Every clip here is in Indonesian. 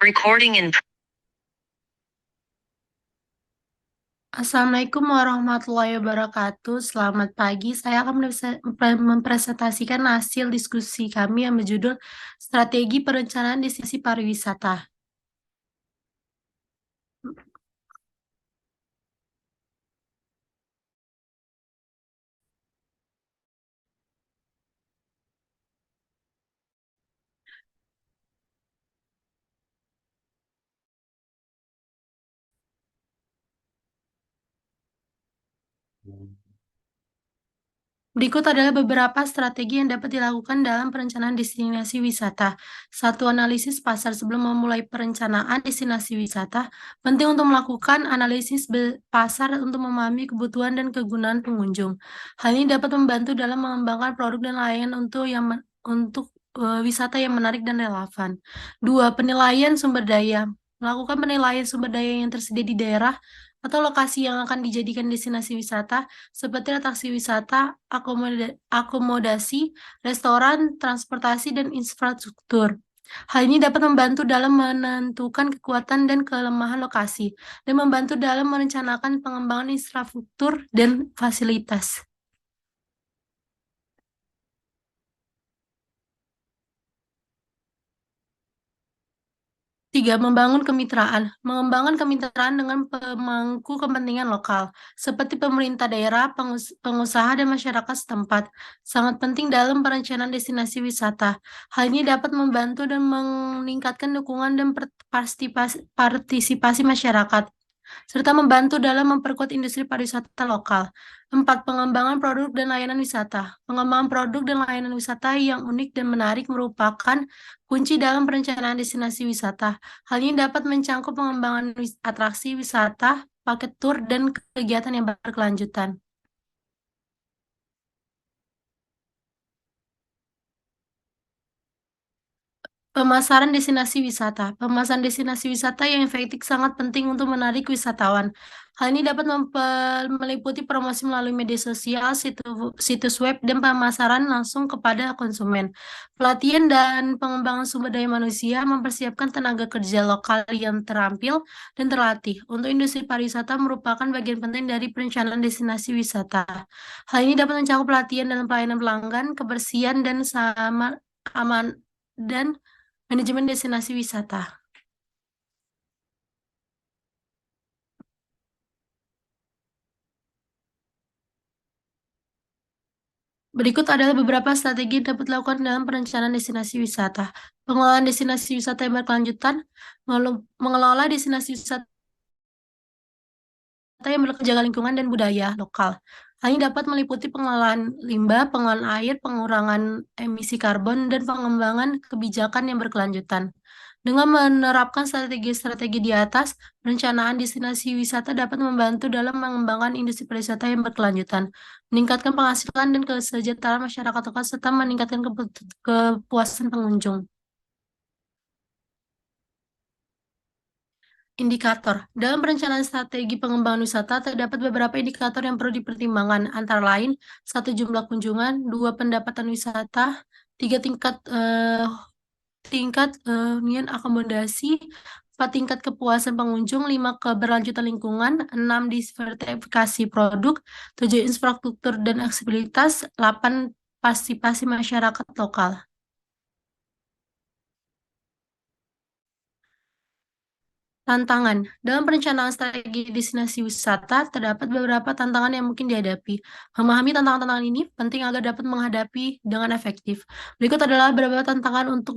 Recording in Assalamualaikum warahmatullahi wabarakatuh. Selamat pagi. Saya akan mempresentasikan hasil diskusi kami yang berjudul Strategi Perencanaan Destinasi Pariwisata. Berikut adalah beberapa strategi yang dapat dilakukan dalam perencanaan destinasi wisata. Satu, analisis pasar. Sebelum memulai perencanaan destinasi wisata, penting untuk melakukan analisis pasar untuk memahami kebutuhan dan kegunaan pengunjung. Hal ini dapat membantu dalam mengembangkan produk dan layanan untuk wisata yang menarik dan relevan. Dua, penilaian sumber daya. Melakukan penilaian sumber daya yang tersedia di daerah atau lokasi yang akan dijadikan destinasi wisata seperti atraksi wisata, akomodasi, restoran, transportasi, dan infrastruktur. Hal ini dapat membantu dalam menentukan kekuatan dan kelemahan lokasi, dan membantu dalam merencanakan pengembangan infrastruktur dan fasilitas. Tiga, membangun kemitraan. Mengembangkan kemitraan dengan pemangku kepentingan lokal, seperti pemerintah daerah, pengusaha, dan masyarakat setempat. Sangat penting dalam perencanaan destinasi wisata. Hal ini dapat membantu dan meningkatkan dukungan dan partisipasi masyarakat, serta membantu dalam memperkuat industri pariwisata lokal. Empat, pengembangan produk dan layanan wisata. Pengembangan produk dan layanan wisata yang unik dan menarik merupakan kunci dalam perencanaan destinasi wisata. Hal ini dapat mencangkup pengembangan atraksi wisata, paket tur, dan kegiatan yang berkelanjutan. Pemasaran destinasi wisata. Pemasaran destinasi wisata yang efektif sangat penting untuk menarik wisatawan. Hal ini dapat meliputi promosi melalui media sosial, situs web, dan pemasaran langsung kepada konsumen. Pelatihan dan pengembangan sumber daya manusia mempersiapkan tenaga kerja lokal yang terampil dan terlatih. Untuk industri pariwisata merupakan bagian penting dari perencanaan destinasi wisata. Hal ini dapat mencakup pelatihan dalam pelayanan pelanggan, kebersihan, dan aman dan manajemen destinasi wisata. Berikut adalah beberapa strategi yang dapat dilakukan dalam perencanaan destinasi wisata. Pengelolaan destinasi wisata yang berkelanjutan, mengelola destinasi wisata yang menjaga lingkungan dan budaya lokal. Hal ini dapat meliputi pengelolaan limbah, pengelolaan air, pengurangan emisi karbon, dan pengembangan kebijakan yang berkelanjutan. Dengan menerapkan strategi-strategi di atas, perencanaan destinasi wisata dapat membantu dalam mengembangkan industri pariwisata yang berkelanjutan, meningkatkan penghasilan dan kesejahteraan masyarakat lokal, serta meningkatkan kepuasan pengunjung. Indikator. Dalam perencanaan strategi pengembangan wisata, terdapat beberapa indikator yang perlu dipertimbangkan, antara lain, satu, jumlah kunjungan, dua, pendapatan wisata, tiga, hunian akomodasi, empat, tingkat kepuasan pengunjung, lima, keberlanjutan lingkungan, enam, diversifikasi produk, tujuh, infrastruktur dan aksesibilitas, delapan, partisipasi masyarakat lokal. Tantangan. Dalam perencanaan strategi destinasi wisata, terdapat beberapa tantangan yang mungkin dihadapi. Memahami tantangan-tantangan ini penting agar dapat menghadapi dengan efektif. Berikut adalah beberapa tantangan untuk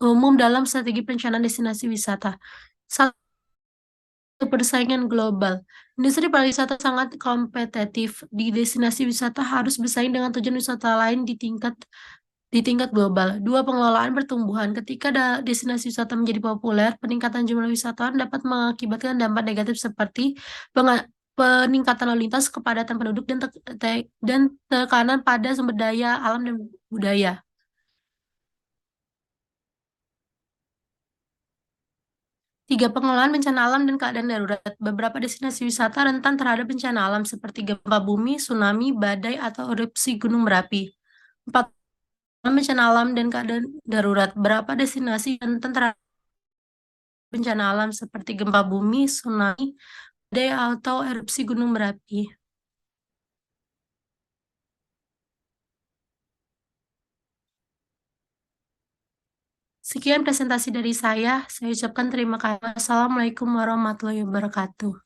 umum dalam strategi perencanaan destinasi wisata. Satu, persaingan global. Industri pariwisata sangat kompetitif. Di destinasi wisata harus bersaing dengan tujuan wisata lain di tingkat global. Dua, pengelolaan pertumbuhan. Ketika destinasi wisata menjadi populer, peningkatan jumlah wisatawan dapat mengakibatkan dampak negatif seperti peningkatan lalu lintas, kepadatan penduduk, dan tekanan pada sumber daya alam dan budaya. Tiga, pengelolaan bencana alam dan keadaan darurat. Beberapa destinasi wisata rentan terhadap bencana alam seperti gempa bumi, tsunami, badai, atau erupsi gunung berapi. Empat, bencana alam dan keadaan darurat. Berapa destinasi rentan terhadap bencana alam seperti gempa bumi, tsunami, badai, atau erupsi gunung berapi. Sekian presentasi dari saya ucapkan terima kasih. Wassalamualaikum warahmatullahi wabarakatuh.